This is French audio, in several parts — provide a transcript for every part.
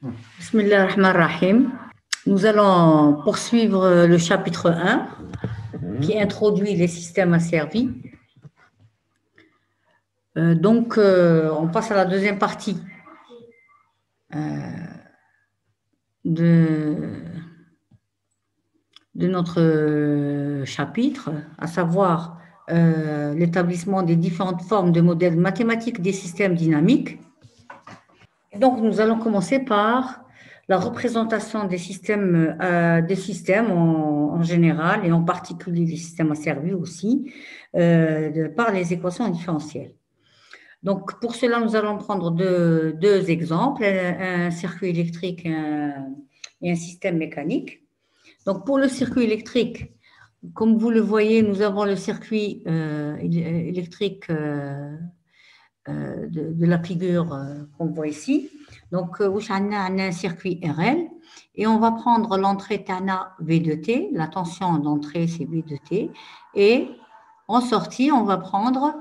Bismillah ar-Rahman ar-Rahim. Nous allons poursuivre le chapitre 1 qui introduit les systèmes asservis. On passe à la deuxième partie de notre chapitre, à savoir l'établissement des différentes formes de modèles mathématiques des systèmes dynamiques. Et donc, nous allons commencer par la représentation des systèmes en général et en particulier les systèmes asservis aussi par les équations différentielles. Donc, pour cela, nous allons prendre deux exemples, un circuit électrique et un système mécanique. Donc, pour le circuit électrique, comme vous le voyez, nous avons le circuit électrique de la figure qu'on voit ici. Donc, on a un circuit RL et on va prendre l'entrée Tana V de T, la tension d'entrée c'est V de T, et en sortie, on va prendre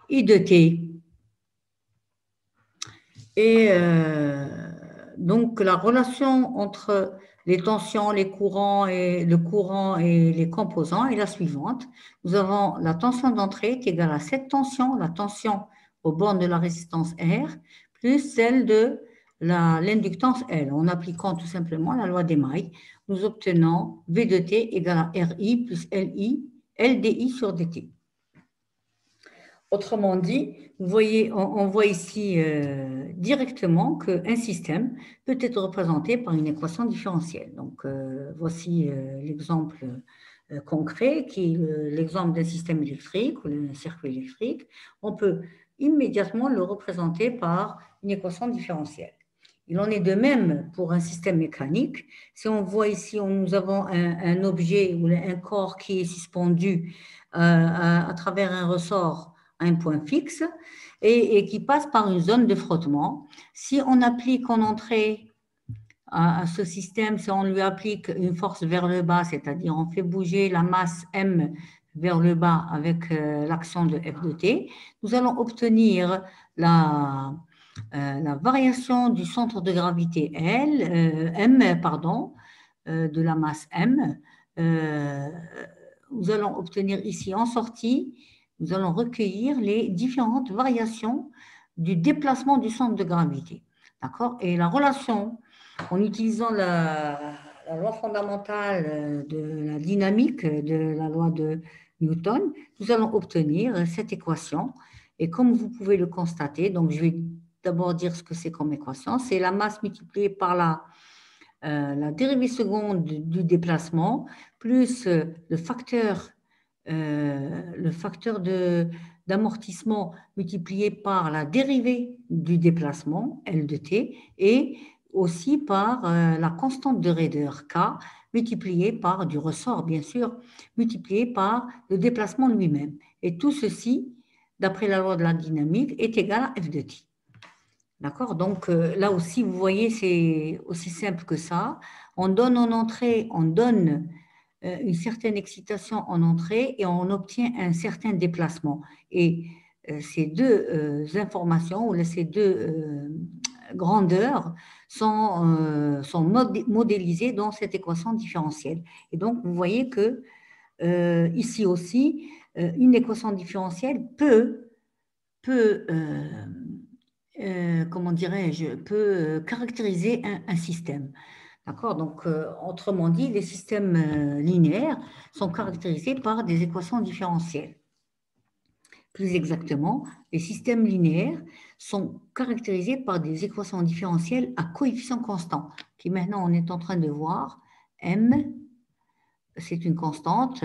I de T. Et donc, la relation entre les tensions, les courants et le courant et les composants est la suivante. Nous avons la tension d'entrée qui est égale à cette tension, la tension aux bornes de la résistance R, plus celle de l'inductance L. En appliquant tout simplement la loi d'Émaille, nous obtenons V de T égale à RI plus LDI sur DT. Autrement dit, vous voyez, on voit ici directement qu'un système peut être représenté par une équation différentielle. Donc, voici l'exemple concret qui est l'exemple d'un système électrique ou d'un circuit électrique. On peut immédiatement le représenter par une équation différentielle. Il en est de même pour un système mécanique. Si on voit ici, nous avons un objet ou un corps qui est suspendu à travers un ressort à un point fixe et qui passe par une zone de frottement. Si on applique en entrée à ce système, si on lui applique une force vers le bas, c'est-à-dire on fait bouger la masse M vers le bas avec l'action de F de T, nous allons obtenir la variation du centre de gravité de la masse M. Nous allons obtenir ici en sortie, nous allons recueillir les différentes variations du déplacement du centre de gravité. D'accord? Et la relation, en utilisant la loi fondamentale de la dynamique, de la loi de Newton, nous allons obtenir cette équation. Et comme vous pouvez le constater, donc je vais d'abord dire ce que c'est comme équation. C'est la masse multipliée par la dérivée seconde du déplacement plus le facteur d'amortissement multiplié par la dérivée du déplacement, L de t, et aussi par la constante de raideur, K, multipliée par du ressort, bien sûr, multiplié par le déplacement lui-même. Et tout ceci, d'après la loi de la dynamique, est égal à F de t. D'accord? Donc, là aussi, vous voyez, c'est aussi simple que ça. On donne en entrée, on donne une certaine excitation en entrée et on obtient un certain déplacement. Et ces deux informations ou ces deux grandeurs sont modélisées dans cette équation différentielle. Et donc, vous voyez que ici aussi, une équation différentielle peut comment dirais-je, peut caractériser un système. D'accord? Donc, autrement dit, les systèmes linéaires sont caractérisés par des équations différentielles. Plus exactement, les systèmes linéaires sont caractérisés par des équations différentielles à coefficients constants, qui maintenant on est en train de voir. M, c'est une constante,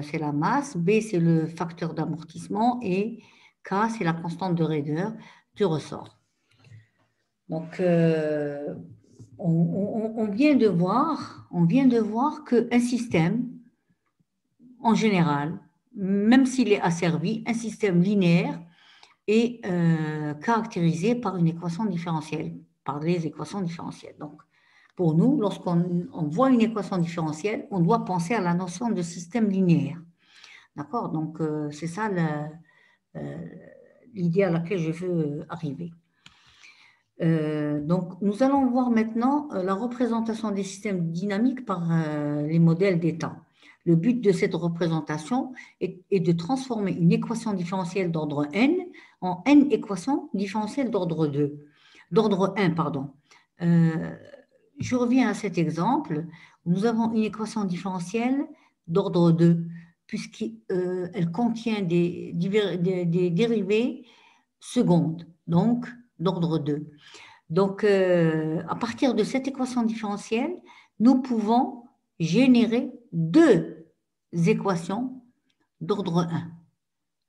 c'est la masse, B, c'est le facteur d'amortissement, et K, c'est la constante de raideur du ressort. Donc, on vient de voir qu'un système, en général, même s'il est asservi, un système linéaire est caractérisé par une équation différentielle, par les équations différentielles. Donc, pour nous, lorsqu'on voit une équation différentielle, on doit penser à la notion de système linéaire. D'accord? Donc, c'est ça l'idée à laquelle je veux arriver. Donc, nous allons voir maintenant la représentation des systèmes dynamiques par les modèles d'état. Le but de cette représentation est de transformer une équation différentielle d'ordre n en n équations différentielles d'ordre 1, pardon. Je reviens à cet exemple. Nous avons une équation différentielle d'ordre 2, puisqu'elle contient des dérivées secondes, donc d'ordre 2. Donc, à partir de cette équation différentielle, nous pouvons générer deux équations d'ordre 1.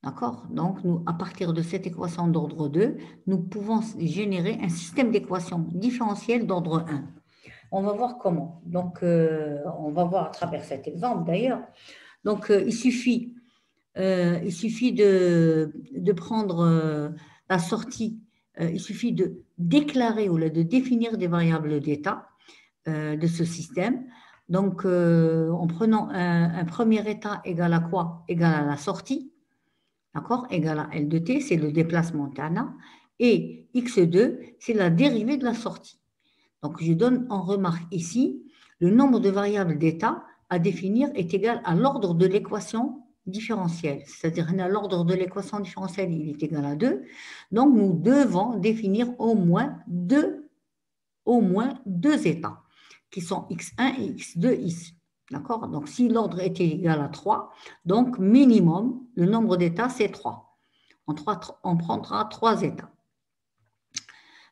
D'accord? Donc, à partir de cette équation d'ordre 2, nous pouvons générer un système d'équations différentielles d'ordre 1. On va voir comment. Donc, on va voir à travers cet exemple d'ailleurs. Donc, il suffit de prendre la sortie, il suffit de déclarer ou de définir des variables d'état de ce système. Donc, en prenant un premier état égal à quoi? Égal à la sortie, d'accord? Égal à L de t, c'est le déplacement tana, et x2, c'est la dérivée de la sortie. Donc, je donne en remarque ici, le nombre de variables d'état à définir est égal à l'ordre de l'équation différentielle. C'est-à-dire, l'ordre de l'équation différentielle, il est égal à 2. Donc, nous devons définir au moins deux états, qui sont x1 et x2 ici. D'accord? Donc, si l'ordre était égal à 3, donc minimum, le nombre d'états, c'est 3. On prendra 3 états.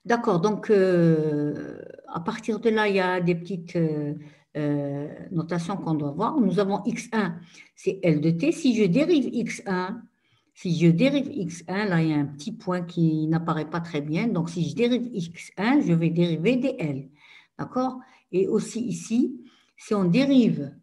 D'accord, donc à partir de là, il y a des petites notations qu'on doit voir. Nous avons x1, c'est L de t. Si je dérive x1, là, il y a un petit point qui n'apparaît pas très bien. Donc, si je dérive x1, je vais dériver dl. D'accord? Et aussi ici, si on dérive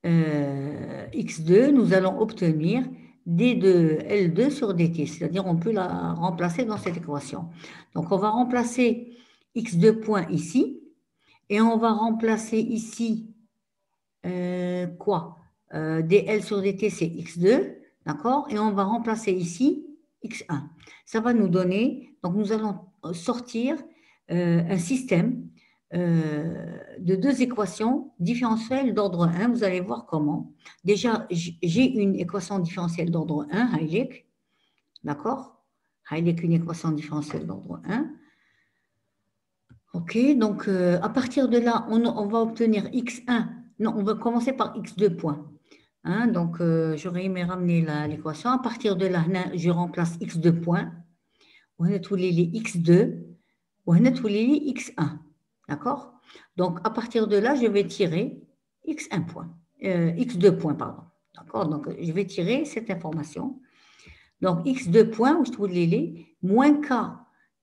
x2, nous allons obtenir d2 L2 sur dt, c'est-à-dire on peut la remplacer dans cette équation. Donc, on va remplacer x2 point ici, et on va remplacer ici quoi dl sur dt, c'est x2, d'accord? Et on va remplacer ici x1. Ça va nous donner, donc nous allons sortir un système de deux équations différentielles d'ordre 1. Vous allez voir comment. Déjà, j'ai une équation différentielle d'ordre 1, Hayek. D'accord? Hayek, une équation différentielle d'ordre 1. OK, donc à partir de là, on va obtenir x1. Non, on va commencer par x2 points. Hein, donc, j'aurais aimé ramener l'équation. À partir de là, je remplace x2 points. On a tous les x2. On a tous les x1. D'accord? Donc, à partir de là, je vais tirer x1 point, x2 point, pardon. D'accord? Donc, je vais tirer cette information. Donc, x2 point, où je trouve les moins k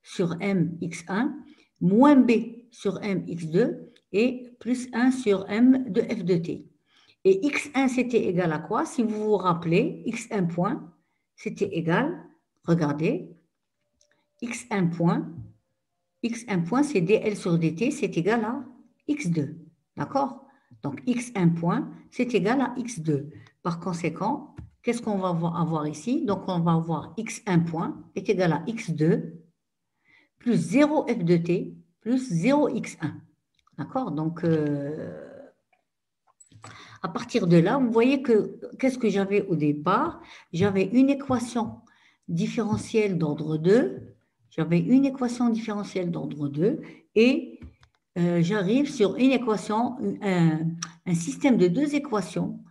sur m x1, moins b sur m x2, et plus 1 sur m de f de t. Et x1, c'était égal à quoi? Si vous vous rappelez, x1 point, c'était égal, regardez, x1 point, c'est dl sur dt, c'est égal à x2. D'accord? Donc, x1 point, c'est égal à x2. Par conséquent, qu'est-ce qu'on va avoir ici? Donc, on va avoir x1 point est égal à x2 plus 0 f de t plus 0 x1. D'accord? Donc, à partir de là, vous voyez que qu'est-ce que j'avais au départ? J'avais une équation différentielle d'ordre 2. J'avais une équation différentielle d'ordre 2 et j'arrive sur une équation, un système de deux équations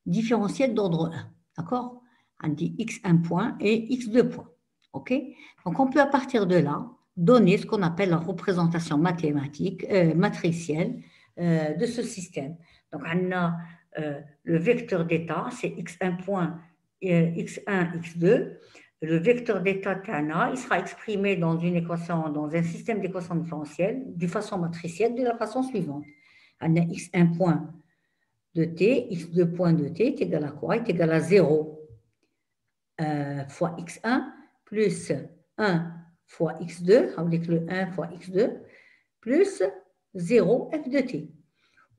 différentielles d'ordre 1. D'accord? On dit x1 point et x2 point. OK? Donc, on peut à partir de là donner ce qu'on appelle la représentation mathématique, matricielle de ce système. Donc, on a le vecteur d'état, c'est x1 point, x1, x2. Le vecteur d'état Tana, il sera exprimé dans une équation, dans un système d'équations différentielles de façon matricielle de la façon suivante. On a x1 point de t, x2 point de t est égal à quoi? Est égal à 0 fois x1 plus 1 fois x2, avec le 1 fois x2, plus 0 f de t.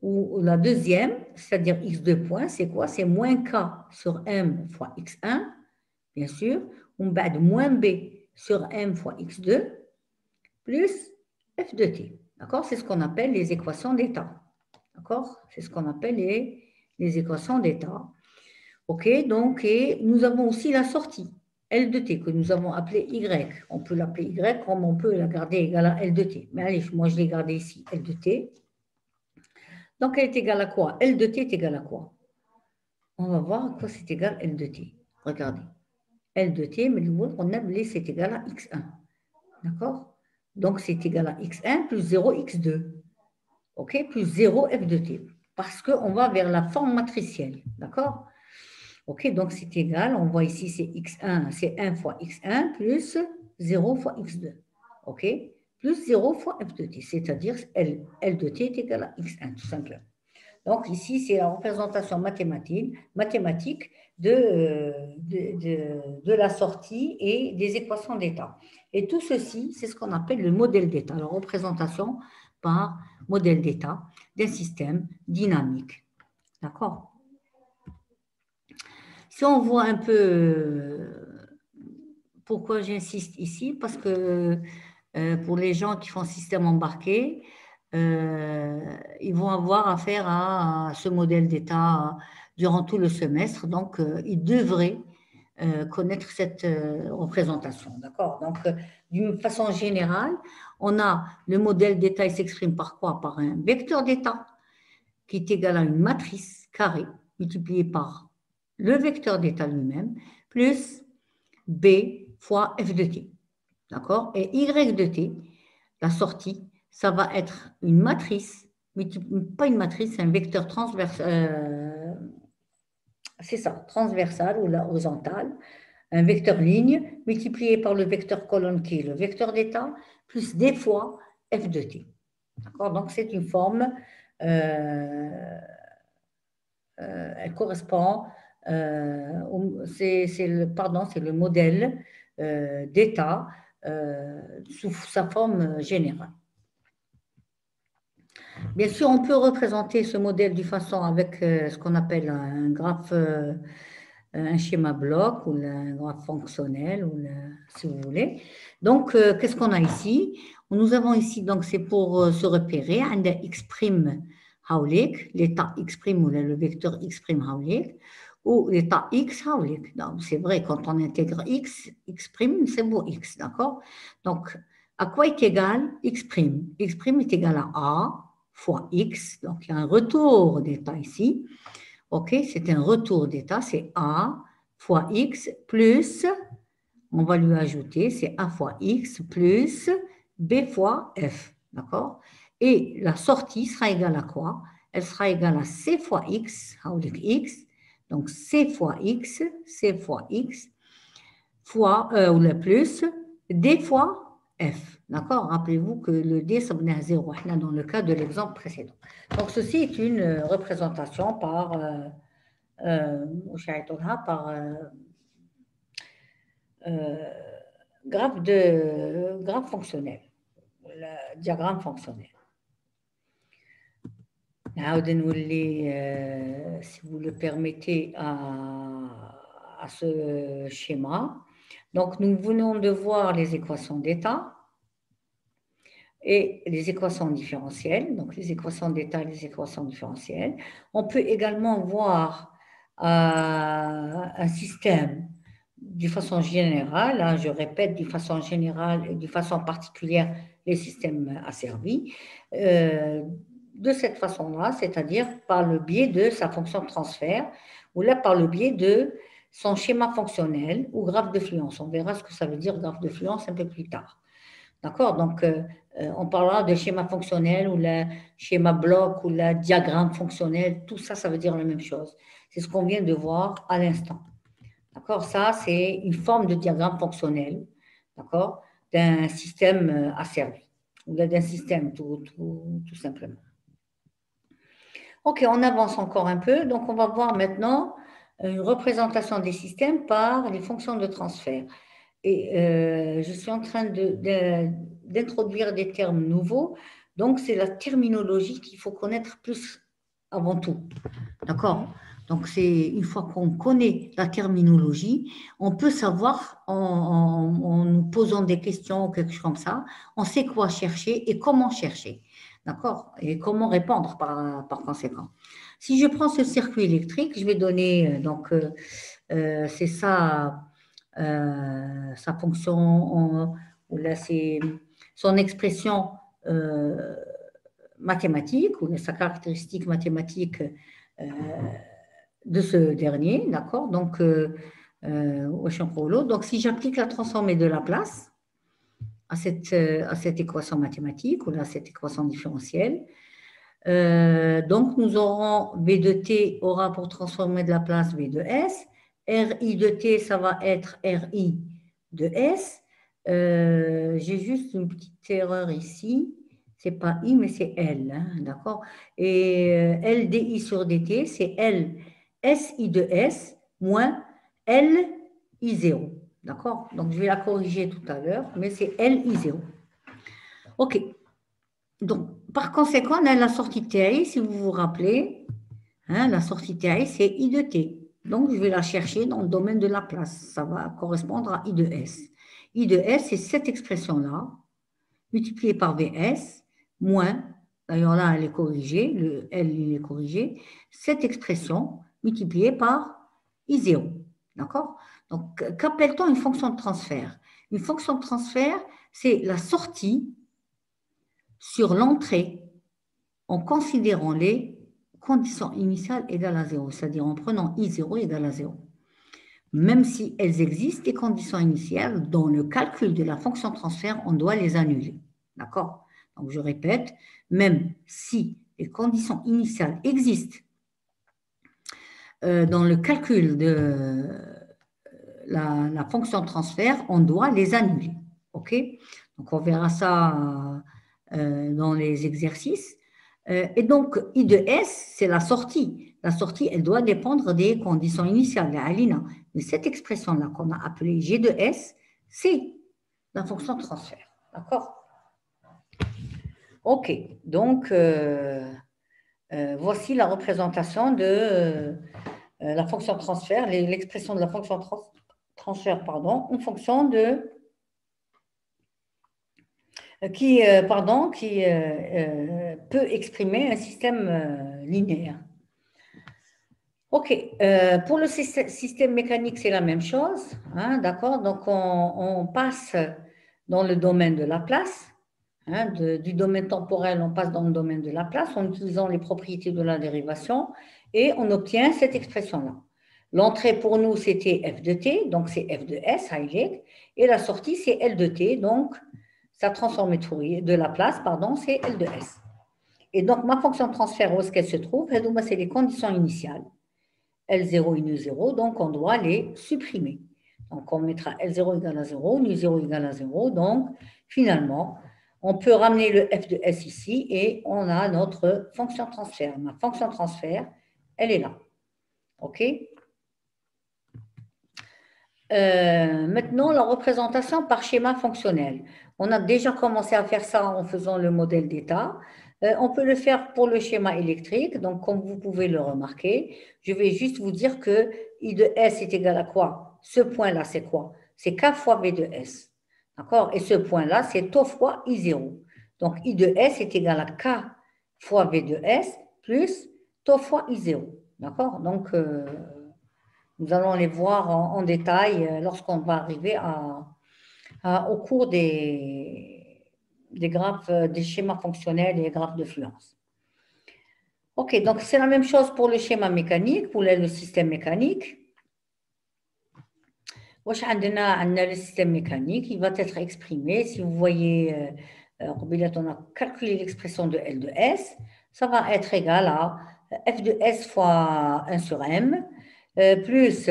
Ou la deuxième, c'est-à-dire x2 point, c'est quoi? C'est moins k sur m fois x1, bien sûr, ou moins b sur m fois x2 plus f de t. D'accord? C'est ce qu'on appelle les équations d'état. D'accord? C'est ce qu'on appelle les équations d'état. OK? Donc, et nous avons aussi la sortie, L de t, que nous avons appelée Y. On peut l'appeler Y comme on peut la garder égale à L de t. Mais allez, moi, je l'ai gardée ici, L de t. Donc, elle est égale à quoi? L de t est égale à quoi? On va voir à quoi c'est égal L de t. Regardez. L de t, mais on a appelé c'est égal à x1. D'accord? Donc, c'est égal à x1 plus 0 x2. OK? Plus 0 f de t. Parce qu'on va vers la forme matricielle. D'accord? OK? Donc, c'est égal. On voit ici, c'est x1, c'est 1 fois x1 plus 0 fois x2. OK? Plus 0 fois f de t. C'est-à-dire L de t est égal à x1, tout simplement. Donc, ici, c'est la représentation mathématique de la sortie et des équations d'état. Et tout ceci, c'est ce qu'on appelle le modèle d'état, la représentation par modèle d'état d'un système dynamique. D'accord? Si on voit un peu pourquoi j'insiste ici, parce que pour les gens qui font système embarqué, ils vont avoir affaire à ce modèle d'état durant tout le semestre. Donc, ils devraient connaître cette représentation. D'accord? Donc, d'une façon générale, on a le modèle d'état, il s'exprime par quoi? Par un vecteur d'état qui est égal à une matrice carrée multipliée par le vecteur d'état lui-même, plus B fois f de t. D'accord? Et y de t, la sortie, ça va être une matrice, pas une matrice, c'est un vecteur transversal, c'est ça, transversal ou horizontal, un vecteur ligne multiplié par le vecteur colonne qui est le vecteur d'état, plus d fois f de t. D'accord? Donc, c'est une forme, elle correspond, c'est le modèle d'état sous sa forme générale. Bien sûr, on peut représenter ce modèle d'une façon avec ce qu'on appelle un graphe, un schéma bloc ou un graphe fonctionnel, si vous voulez. Donc, qu'est-ce qu'on a ici? Nous avons ici, donc c'est pour se repérer, un x' hawlik, l'état x' ou le vecteur x' hawlik, ou l'état x hawlik. C'est vrai, quand on intègre x, x', c'est beau x, d'accord? Donc, à quoi est égal x'? X' est égal à a fois x, donc il y a un retour d'état ici. OK, c'est un retour d'état, c'est a fois x plus, on va lui ajouter, c'est a fois x plus b fois f, d'accord? Et la sortie sera égale à quoi? Elle sera égale à c fois x, donc c fois x, fois, ou le plus, d fois f. D'accord? Rappelez-vous que le d, ça venait à 0, dans le cas de l'exemple précédent. Donc, ceci est une représentation par, graphe fonctionnel, le diagramme fonctionnel. Si vous le permettez, à ce schéma. Donc, nous venons de voir les équations d'état et les équations différentielles. Donc, les équations d'état et les équations différentielles. On peut également voir un système de façon générale, hein, je répète, de façon générale et de façon particulière, les systèmes asservis. De cette façon-là, c'est-à-dire par le biais de sa fonction de transfert, ou là par le biais de son schéma fonctionnel ou graphe de fluence. On verra ce que ça veut dire graphe de fluence un peu plus tard. D'accord? Donc, on parlera de schéma fonctionnel ou le schéma bloc ou le diagramme fonctionnel. Tout ça, ça veut dire la même chose. C'est ce qu'on vient de voir à l'instant. D'accord? Ça, c'est une forme de diagramme fonctionnel, d'accord? D'un système asservi, ou d'un système tout simplement. OK, on avance encore un peu. Donc, on va voir maintenant une représentation des systèmes par les fonctions de transfert. Et je suis en train d'introduire des termes nouveaux. Donc, c'est la terminologie qu'il faut connaître plus avant tout. D'accord? Donc, c'est une fois qu'on connaît la terminologie, on peut savoir, en nous posant des questions ou quelque chose comme ça, on sait quoi chercher et comment chercher. D'accord? Et comment répondre par conséquent. Si je prends ce circuit électrique, je vais donner, c'est ça, sa fonction, ou là, c'est son expression euh, mathématique, ou sa caractéristique mathématique euh, de ce dernier, d'accord? Au champ pour l'autre. Donc, si j'applique la transformée de Laplace à cette équation mathématique, ou là, à cette équation différentielle, donc nous aurons V de t aura pour transformer de Laplace V de S, RI de t, ça va être RI de S. J'ai juste une petite erreur ici. C'est pas I, mais c'est L, hein, d'accord? Et L dI sur dt, c'est L SI de S moins L I0, d'accord? Donc, je vais la corriger tout à l'heure, mais c'est L I0. OK. Donc, par conséquent, on a la sortie TI, si vous vous rappelez, hein, la sortie TI, c'est I de T. Donc, je vais la chercher dans le domaine de Laplace. Ça va correspondre à I de S. I de S, c'est cette expression-là, multipliée par VS, moins, d'ailleurs là, elle est corrigée, le L, il est corrigé, cette expression multipliée par I0. D'accord? Donc, qu'appelle-t-on une fonction de transfert? Une fonction de transfert, c'est la sortie sur l'entrée en considérant les conditions initiales égales à 0, c'est-à-dire en prenant I0 égale à 0. Même si elles existent, les conditions initiales, dans le calcul de la fonction transfert, on doit les annuler. D'accord? Donc, je répète, même si les conditions initiales existent dans le calcul de la fonction transfert, on doit les annuler. OK? Donc, on verra ça dans les exercices. Et donc, I de S, c'est la sortie. La sortie, elle doit dépendre des conditions initiales, la Alina. Mais cette expression-là qu'on a appelée G de S, c'est la fonction de transfert. D'accord? OK. Donc, voici la représentation de la fonction transfert, l'expression de la fonction transfert, pardon, en fonction de qui peut exprimer un système linéaire. OK. Pour le système mécanique, c'est la même chose. Hein, d'accord? Donc, on passe dans le domaine de Laplace. Hein, du domaine temporel, on passe dans le domaine de Laplace en utilisant les propriétés de la dérivation et on obtient cette expression-là. L'entrée pour nous, c'était f de t, donc c'est f de s, heilig, et la sortie, c'est L de t, donc sa transformée de Fourier, de Laplace, pardon, c'est L de s. Et donc, ma fonction de transfert, où est-ce qu'elle se trouve? C'est les conditions initiales. L0 et nu0, donc on doit les supprimer. Donc, on mettra L0 égale à 0, nu0 égale à 0, donc finalement, on peut ramener le f de s ici et on a notre fonction de transfert. Ma fonction de transfert, elle est là. OK? Maintenant, la représentation par schéma fonctionnel. On a déjà commencé à faire ça en faisant le modèle d'état. On peut le faire pour le schéma électrique. Donc, comme vous pouvez le remarquer, je vais juste vous dire que I de S est égal à quoi? Ce point-là, c'est quoi? C'est K fois V de S. D'accord? Et ce point-là, c'est tau fois I0. Donc, I de S est égal à K fois V de S plus tau fois I0. D'accord? Donc, nous allons les voir en détail lorsqu'on va arriver au cours des graphes, des schémas fonctionnels et des graphes de fluence. OK, donc c'est la même chose pour le schéma mécanique, pour le système mécanique. On a le système mécanique, il va être exprimé. Si vous voyez, on a calculé l'expression de L de S, ça va être égal à F de S fois 1 sur M, plus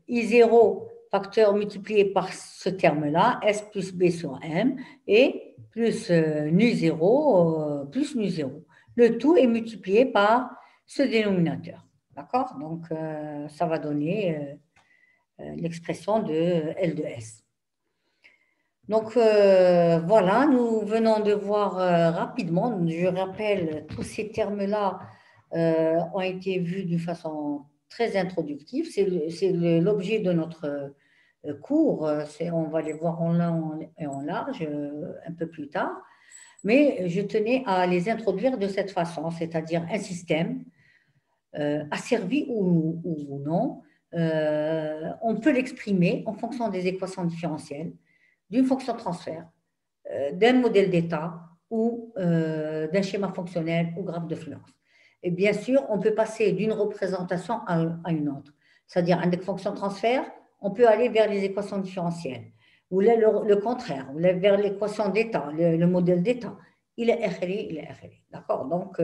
I0 facteur multiplié par ce terme-là, S plus B sur M, et plus nu0 plus nu0. Le tout est multiplié par ce dénominateur. D'accord? Donc, ça va donner l'expression de L de S. Donc, voilà, nous venons de voir rapidement, je rappelle, tous ces termes-là ont été vus d'une façon très introductif. C'est l'objet de notre cours. On va les voir en long et en large un peu plus tard. Mais je tenais à les introduire de cette façon, c'est-à-dire un système asservi ou non. On peut l'exprimer en fonction des équations différentielles, d'une fonction transfert, d'un modèle d'état ou d'un schéma fonctionnel ou graphe de fluence. Et bien sûr, on peut passer d'une représentation à une autre. C'est-à-dire, avec fonction transfert, on peut aller vers les équations différentielles, ou là, le contraire, ou là, vers l'équation d'état, le modèle d'état. Il est RLI, il est RLI. D'accord? Donc,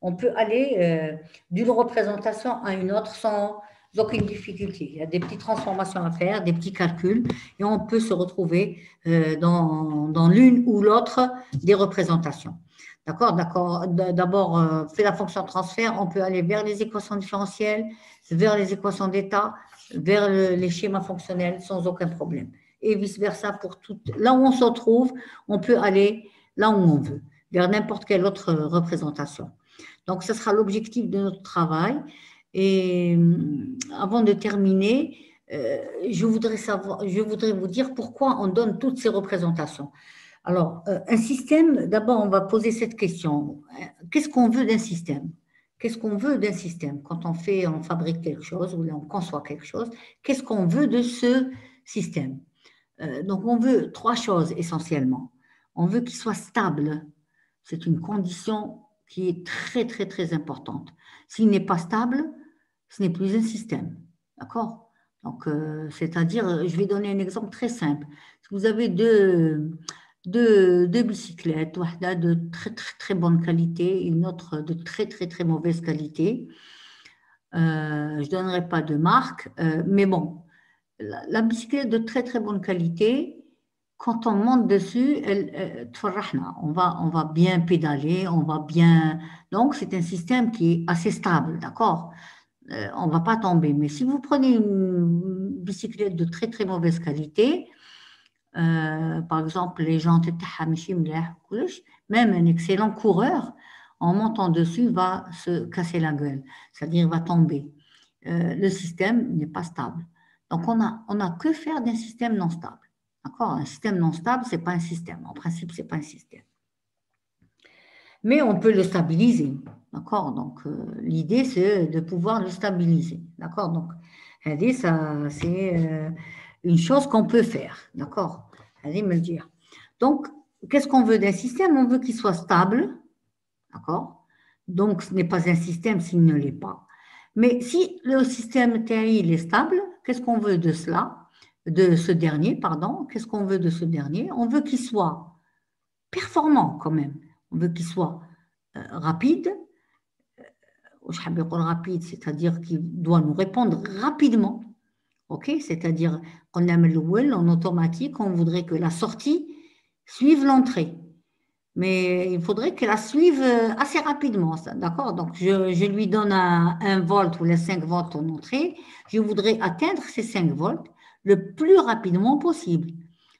on peut aller d'une représentation à une autre sans aucune difficulté. Il y a des petites transformations à faire, des petits calculs, et on peut se retrouver dans l'une ou l'autre des représentations. D'accord, d'accord. D'abord, fait la fonction transfert, on peut aller vers les équations différentielles, vers les équations d'état, vers les schémas fonctionnels sans aucun problème. Et vice-versa pour tout. Là où on se trouve, on peut aller là où on veut, vers n'importe quelle autre représentation. Donc, ce sera l'objectif de notre travail. Et avant de terminer, je voudrais vous dire pourquoi on donne toutes ces représentations. Alors, un système, d'abord, on va poser cette question. Qu'est-ce qu'on veut d'un système? Qu'est-ce qu'on veut d'un système? Quand on fabrique quelque chose ou on conçoit quelque chose, qu'est-ce qu'on veut de ce système? Donc, on veut trois choses essentiellement. On veut qu'il soit stable. C'est une condition qui est très, très, très importante. S'il n'est pas stable, ce n'est plus un système. D'accord? Donc, c'est-à-dire, je vais donner un exemple très simple. Si vous avez deux bicyclettes, une de très, très, très bonne qualité, une autre de très, très, très mauvaise qualité, je ne donnerai pas de marque, mais bon, la bicyclette de très, très bonne qualité, quand on monte dessus, on va bien pédaler, on va bien. Donc, c'est un système qui est assez stable, d'accord? On ne va pas tomber. Mais si vous prenez une bicyclette de très, très mauvaise qualité, par exemple, les jantes, même un excellent coureur, en montant dessus, va se casser la gueule, c'est-à-dire va tomber. Le système n'est pas stable. Donc, on a que faire d'un système non stable. D'accord? Un système non stable, ce n'est pas un système. En principe, ce n'est pas un système. Mais on peut le stabiliser. D'accord? Donc, l'idée, c'est de pouvoir le stabiliser. D'accord? Donc, c'est une chose qu'on peut faire. D'accord? Allez me le dire. Donc, qu'est-ce qu'on veut d'un système? On veut qu'il soit stable. D'accord? Donc, ce n'est pas un système s'il ne l'est pas. Mais si le système TI il est stable, qu'est-ce qu'on veut de cela? De ce dernier, pardon. Qu'est-ce qu'on veut de ce dernier? On veut qu'il soit performant quand même. On veut qu'il soit rapide. Rapide, c'est-à-dire qu'il doit nous répondre rapidement. OK? C'est-à-dire qu'on aime le well en automatique, on voudrait que la sortie suive l'entrée. Mais il faudrait qu'elle la suive assez rapidement, d'accord? Donc, je lui donne un volt ou les 5 volts en entrée. Je voudrais atteindre ces 5 volts le plus rapidement possible,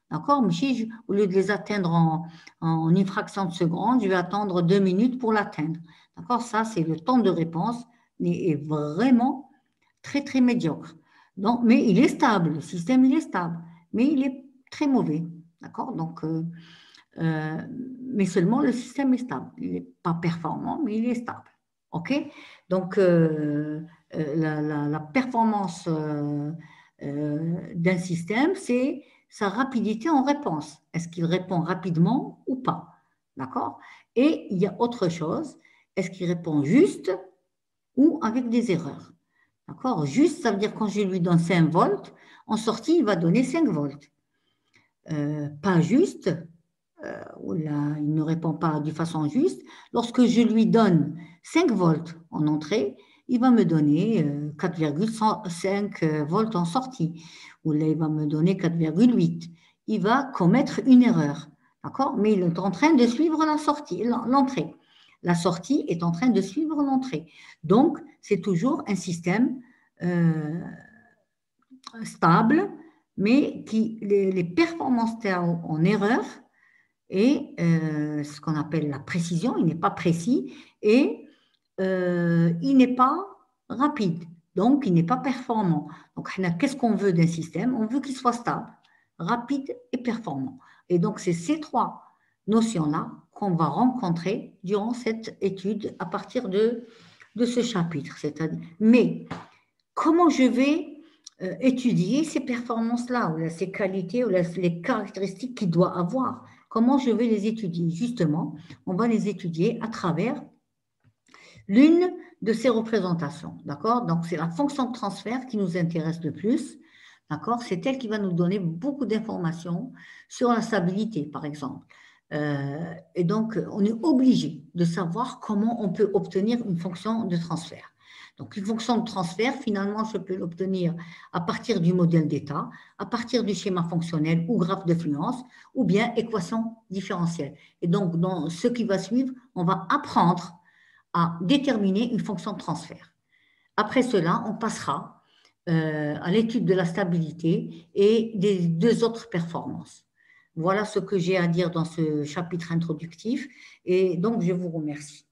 d'accord? Mais si au lieu de les atteindre en une fraction de seconde, je vais attendre 2 minutes pour l'atteindre, d'accord? Ça, c'est le temps de réponse est vraiment très, très médiocre. Donc, mais il est stable, le système, il est stable, mais il est très mauvais, d'accord? Donc, mais seulement le système est stable. Il n'est pas performant, mais il est stable. OK? Donc, la performance d'un système, c'est sa rapidité en réponse. Est-ce qu'il répond rapidement ou pas? D'accord? Et il y a autre chose. Est-ce qu'il répond juste ou avec des erreurs? D'accord? Juste, ça veut dire quand je lui donne 5 volts, en sortie, il va donner 5 volts. Pas juste, là, il ne répond pas de façon juste. Lorsque je lui donne 5 volts en entrée, il va me donner 4,5 volts en sortie. Ou là, il va me donner 4,8. Il va commettre une erreur. D'accord? Mais il est en train de suivre la sortie, l'entrée. La sortie est en train de suivre l'entrée. Donc, c'est toujours un système stable, mais qui les performances en erreur et ce qu'on appelle la précision, il n'est pas précis et il n'est pas rapide. Donc, il n'est pas performant. Donc, qu'est-ce qu'on veut d'un système? On veut qu'il soit stable, rapide et performant. Et donc, c'est ces trois notions-là qu'on va rencontrer durant cette étude à partir de ce chapitre. Mais comment je vais étudier ces performances-là, ou ces qualités, ou les caractéristiques qu'il doit avoir? Comment je vais les étudier? Justement, on va les étudier à travers l'une de ces représentations, d'accord? Donc, c'est la fonction de transfert qui nous intéresse le plus, d'accord? C'est elle qui va nous donner beaucoup d'informations sur la stabilité, par exemple. Et donc, on est obligé de savoir comment on peut obtenir une fonction de transfert. Donc, une fonction de transfert, finalement, je peux l'obtenir à partir du modèle d'état, à partir du schéma fonctionnel ou graphe de fluence, ou bien équation différentielle. Et donc, dans ce qui va suivre, on va apprendre à déterminer une fonction de transfert. Après cela, on passera à l'étude de la stabilité et des deux autres performances. Voilà ce que j'ai à dire dans ce chapitre introductif et donc je vous remercie.